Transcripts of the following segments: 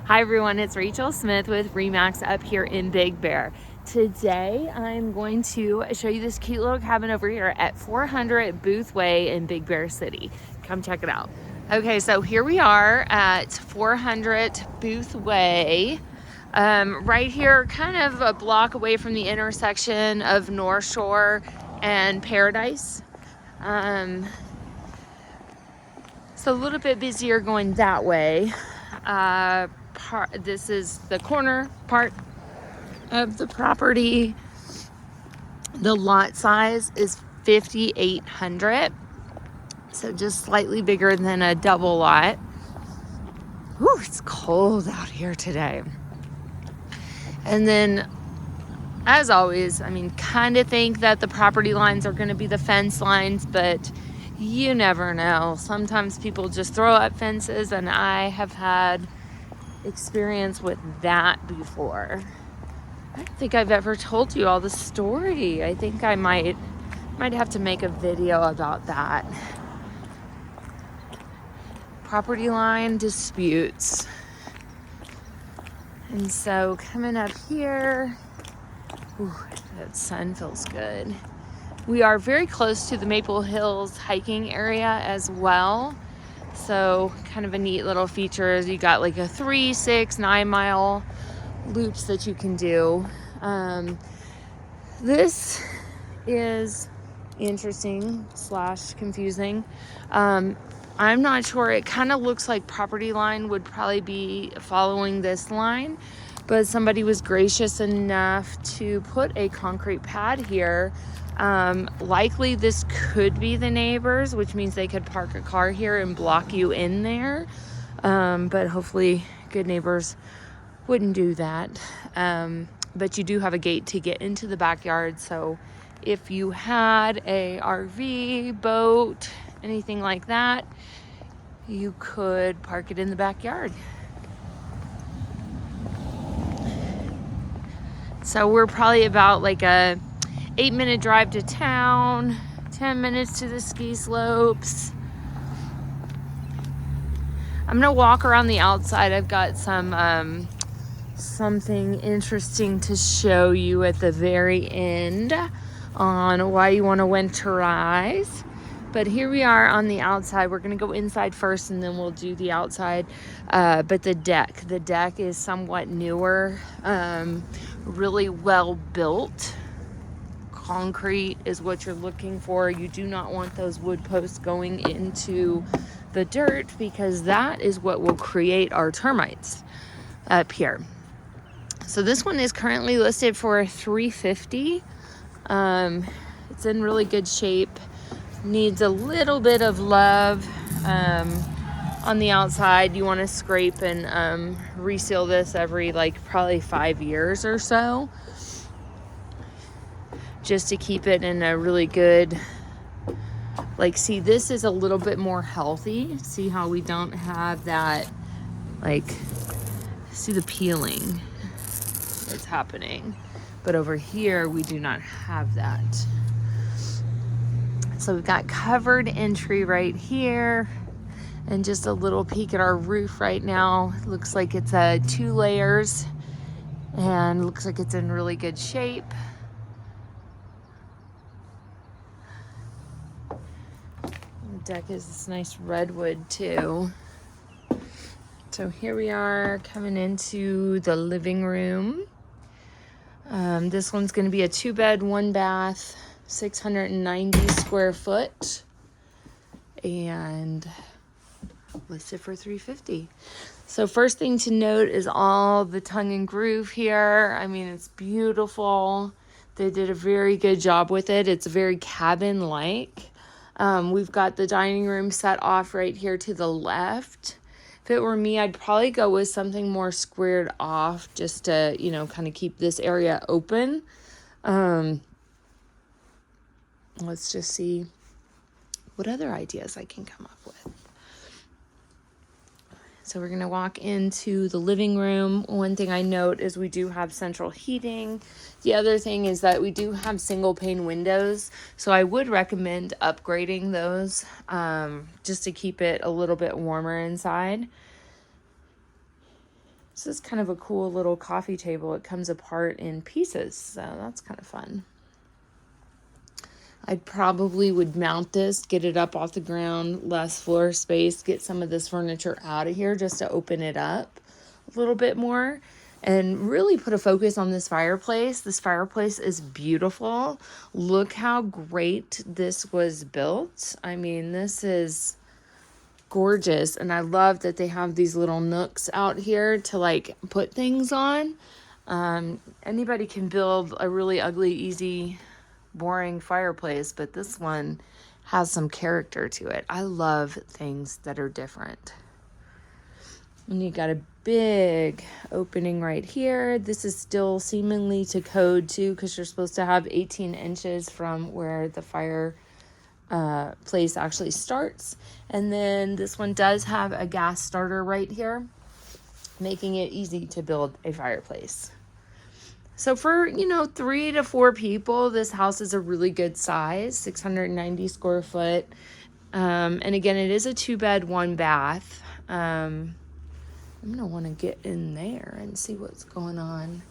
Hi everyone, it's Rachael Smith with Remax up here in Big Bear. Today I'm going to show you this cute little cabin over here at 400 Booth Way in Big Bear City. Come check it out. Okay, so here we are at 400 Booth Way. Right here, kind of a block away from the intersection of North Shore and Paradise. It's a little bit busier going that way. This is the corner part of the property. The lot size is 5,800, so just slightly bigger than a double lot. Whew, it's cold out here today. And then, as always, I mean, kind of think that the property lines are going to be the fence lines, but you never know. Sometimes people just throw up fences, and I have had experience with that before. I don't think I've ever told you all the story. I think I might have to make a video about that. Property line disputes. And so coming up here, ooh, that sun feels good. We are very close to the Maple Hills hiking area as well. So kind of a neat little feature is you got like a 3, 6, 9 mile loops that you can do. This is interesting / confusing. I'm not sure. It kind of looks like property line would probably be following this line, but somebody was gracious enough to put a concrete pad here. Likely this could be the neighbors, which means they could park a car here and block you in there. But hopefully good neighbors wouldn't do that. But you do have a gate to get into the backyard. So if you had a RV, boat, anything like that, you could park it in the backyard. So we're probably about like a 8-minute drive to town, 10 minutes to the ski slopes. I'm gonna walk around the outside. I've got some something interesting to show you at the very end on why you want to winterize. But here we are on the outside. We're gonna go inside first and then we'll do the outside. But the deck is somewhat newer, really well built. Concrete is what you're looking for. You do not want those wood posts going into the dirt because that is what will create our termites up here. So this one is currently listed for $350. It's in really good shape. Needs a little bit of love. On the outside, you want to scrape and reseal this every probably 5 years or so, just to keep it in a really good, see, this is a little bit more healthy. See how we don't have that, see the peeling that's happening. But over here, we do not have that. So we've got covered entry right here and just a little peek at our roof right now. It looks like it's 2 layers and looks like it's in really good shape. Deck is this nice redwood too. So here we are coming into the living room. This one's going to be a 2-bed, 1-bath, 690 square foot, and listed for $350. So first thing to note is all the tongue and groove here. I mean, it's beautiful. They did a very good job with it. It's very cabin-like. We've got the dining room set off right here to the left. If it were me, I'd probably go with something more squared off just to, kind of keep this area open. Let's just see what other ideas I can come up with. So we're going to walk into the living room. One thing I note is we do have central heating. The other thing is that we do have single pane windows. So I would recommend upgrading those just to keep it a little bit warmer inside. This is kind of a cool little coffee table. It comes apart in pieces, so that's kind of fun. I probably would mount this, get it up off the ground, less floor space, get some of this furniture out of here just to open it up a little bit more and really put a focus on this fireplace. This fireplace is beautiful. Look how great this was built. I mean, this is gorgeous, and I love that they have these little nooks out here to like put things on. Anybody can build a really ugly, easy, boring fireplace, but this one has some character to it. I love things that are different. And you got a big opening right here. This is still seemingly to code too, because you're supposed to have 18 inches from where the fire place actually starts. And then this one does have a gas starter right here, making it easy to build a fireplace. So for, 3 to 4 people, this house is a really good size, 690 square foot. And again, it is a 2-bed, 1-bath. I'm going to want to get in there and see what's going on.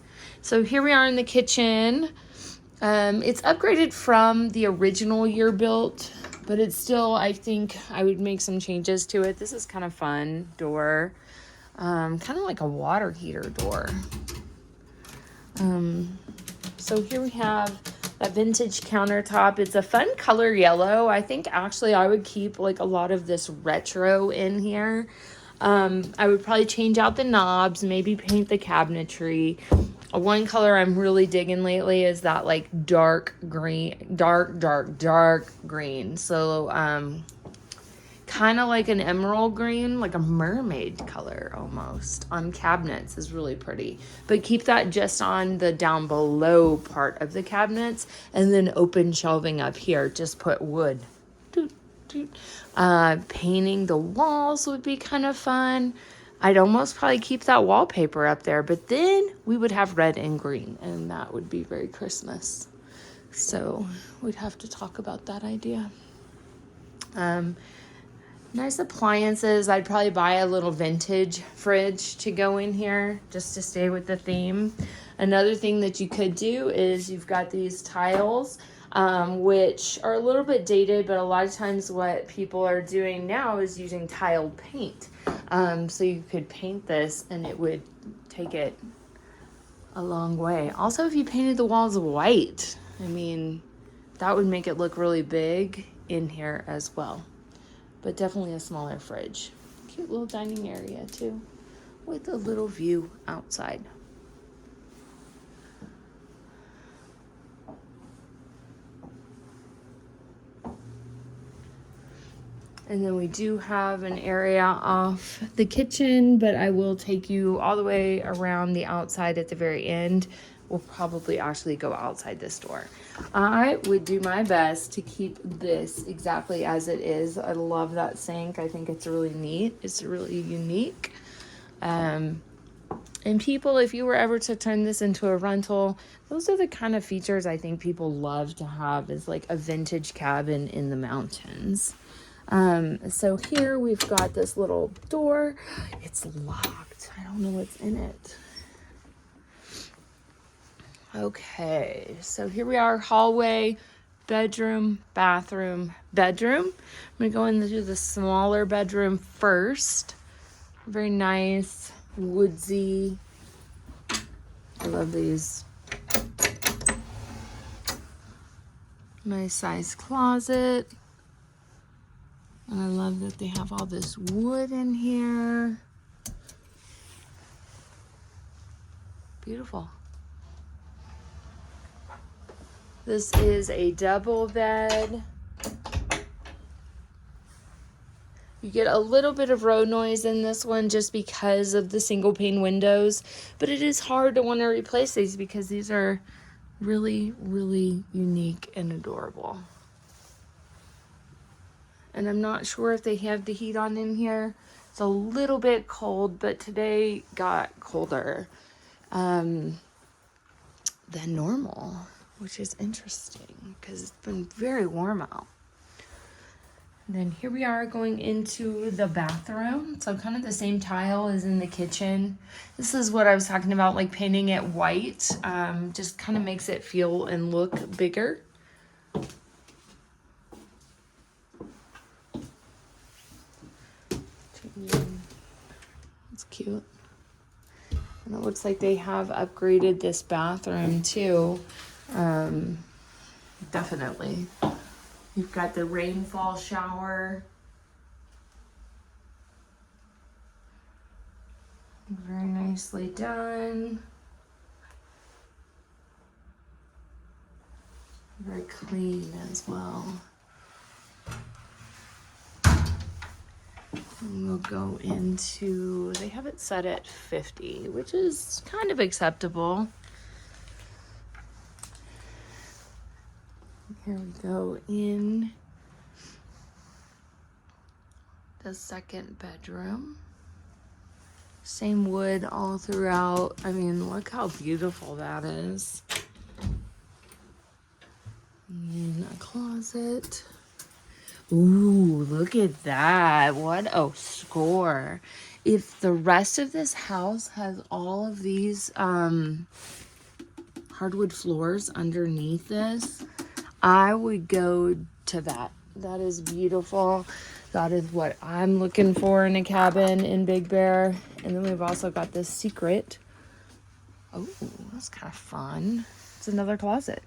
So here we are in the kitchen. It's upgraded from the original year built, but it's still, I think I would make some changes to it. This is kind of fun door. Kind of like a water heater door. So here we have a vintage countertop. It's a fun color yellow. I think actually I would keep like a lot of this retro in here. I would probably change out the knobs, maybe paint the cabinetry. One color I'm really digging lately is that like dark green, dark green. So, kind of like an emerald green, like a mermaid color almost on cabinets is really pretty. But keep that just on the down below part of the cabinets, and then open shelving up here. Just put wood. Painting the walls would be kind of fun. I'd almost probably keep that wallpaper up there, but then we would have red and green, and that would be very Christmas. So we'd have to talk about that idea. Nice appliances. I'd probably buy a little vintage fridge to go in here just to stay with the theme. Another thing that you could do is you've got these tiles, which are a little bit dated, but a lot of times what people are doing now is using tiled paint. So you could paint this and it would take it a long way. Also, if you painted the walls white, I mean, that would make it look really big in here as well. But definitely a smaller fridge. Cute little dining area too, with a little view outside. And then we do have an area off the kitchen, but I will take you all the way around the outside at the very end. We'll probably actually go outside this door. I would do my best to keep this exactly as it is. I love that sink. I think it's really neat. It's really unique. And people, if you were ever to turn this into a rental, those are the kind of features I think people love to have, is like a vintage cabin in the mountains. So here we've got this little door. It's locked. I don't know what's in it. Okay, so here we are, hallway, bedroom, bathroom, bedroom. I'm gonna go into the smaller bedroom first. Very nice, woodsy. I love these. Nice size closet. And I love that they have all this wood in here. Beautiful. This is a double bed. You get a little bit of road noise in this one just because of the single pane windows, but it is hard to want to replace these because these are really, really unique and adorable. And I'm not sure if they have the heat on in here. It's a little bit cold, but today got colder than normal, which is interesting because it's been very warm out. And then here we are going into the bathroom. So kind of the same tile as in the kitchen. This is what I was talking about, like painting it white. Just kind of makes it feel and look bigger. It's cute. And it looks like they have upgraded this bathroom too. Definitely. You've got the rainfall shower. Very nicely done. Very clean as well. And we'll go into, they have it set at 50, which is kind of acceptable. Here we go in the second bedroom. Same wood all throughout. I mean, look how beautiful that is. And then a closet. Ooh, look at that. What a score. If the rest of this house has all of these hardwood floors underneath this, I would go to that. That is beautiful. That is what I'm looking for in a cabin in Big Bear. And then we've also got this secret. Oh, that's kind of fun. It's another closet.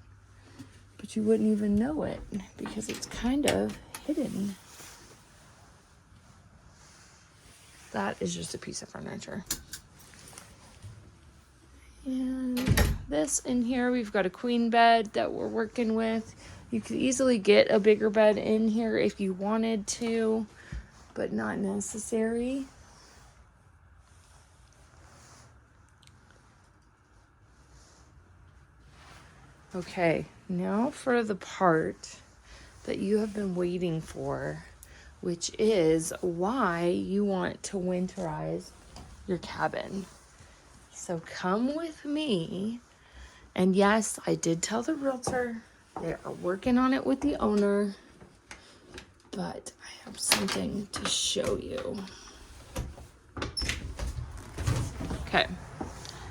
But you wouldn't even know it because it's kind of hidden. That is just a piece of furniture. And this in here, we've got a queen bed that we're working with. You could easily get a bigger bed in here if you wanted to, but not necessary. Okay, now for the part that you have been waiting for, which is why you want to winterize your cabin. So come with me. And yes, I did tell the realtor. They are working on it with the owner. But I have something to show you. Okay.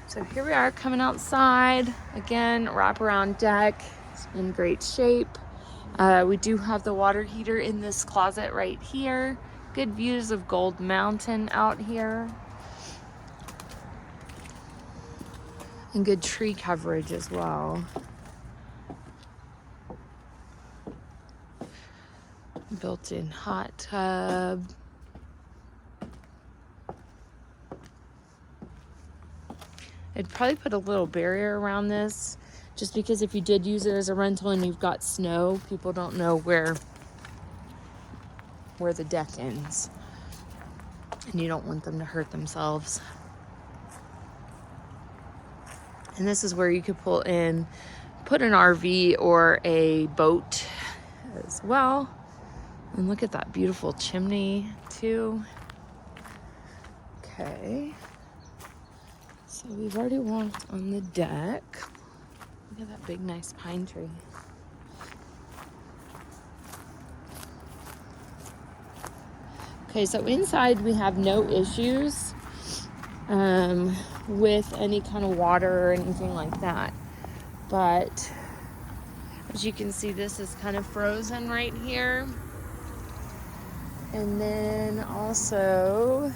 So here we are coming outside. Again, wraparound deck. It's in great shape. We do have the water heater in this closet right here. Good views of Gold Mountain out here. And good tree coverage as well. Built-in hot tub. I'd probably put a little barrier around this, just because if you did use it as a rental and you've got snow, people don't know where the deck ends. And you don't want them to hurt themselves. And this is where you could put an RV or a boat as well. And look at that beautiful chimney too. Okay. So we've already walked on the deck. Look at that big, nice pine tree. Okay, so inside we have no issues with any kind of water or anything like that. But as you can see, this is kind of frozen right here. And then also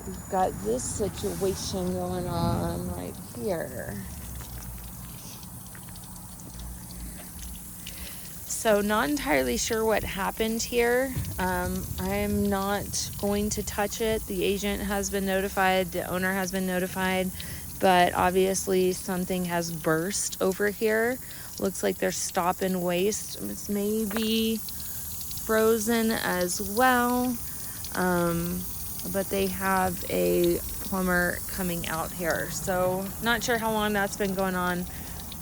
we've got this situation going on right here. So not entirely sure what happened here. I'm not going to touch it. The agent has been notified, the owner has been notified, but obviously something has burst over here. Looks like there's stop and waste. It's maybe frozen as well. But they have a plumber coming out here. So not sure how long that's been going on,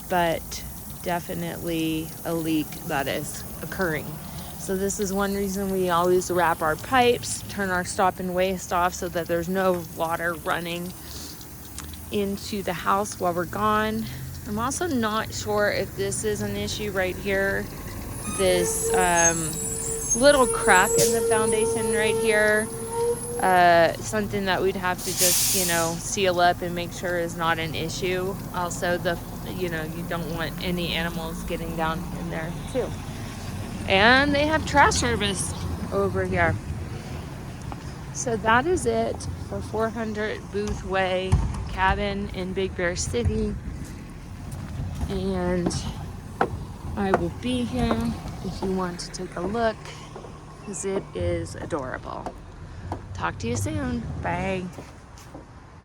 but definitely a leak that is occurring. So this is one reason we always wrap our pipes, turn our stop and waste off so that there's no water running into the house while we're gone. I'm also not sure if this is an issue right here. This little crack in the foundation right here. Something that we'd have to just, you know, seal up and make sure is not an issue. Also, you know, you don't want any animals getting down in there too. And they have trash service over here. So that is it for 400 Booth Way cabin in Big Bear City. And I will be here if you want to take a look, because it is adorable. Talk to you soon. Bye.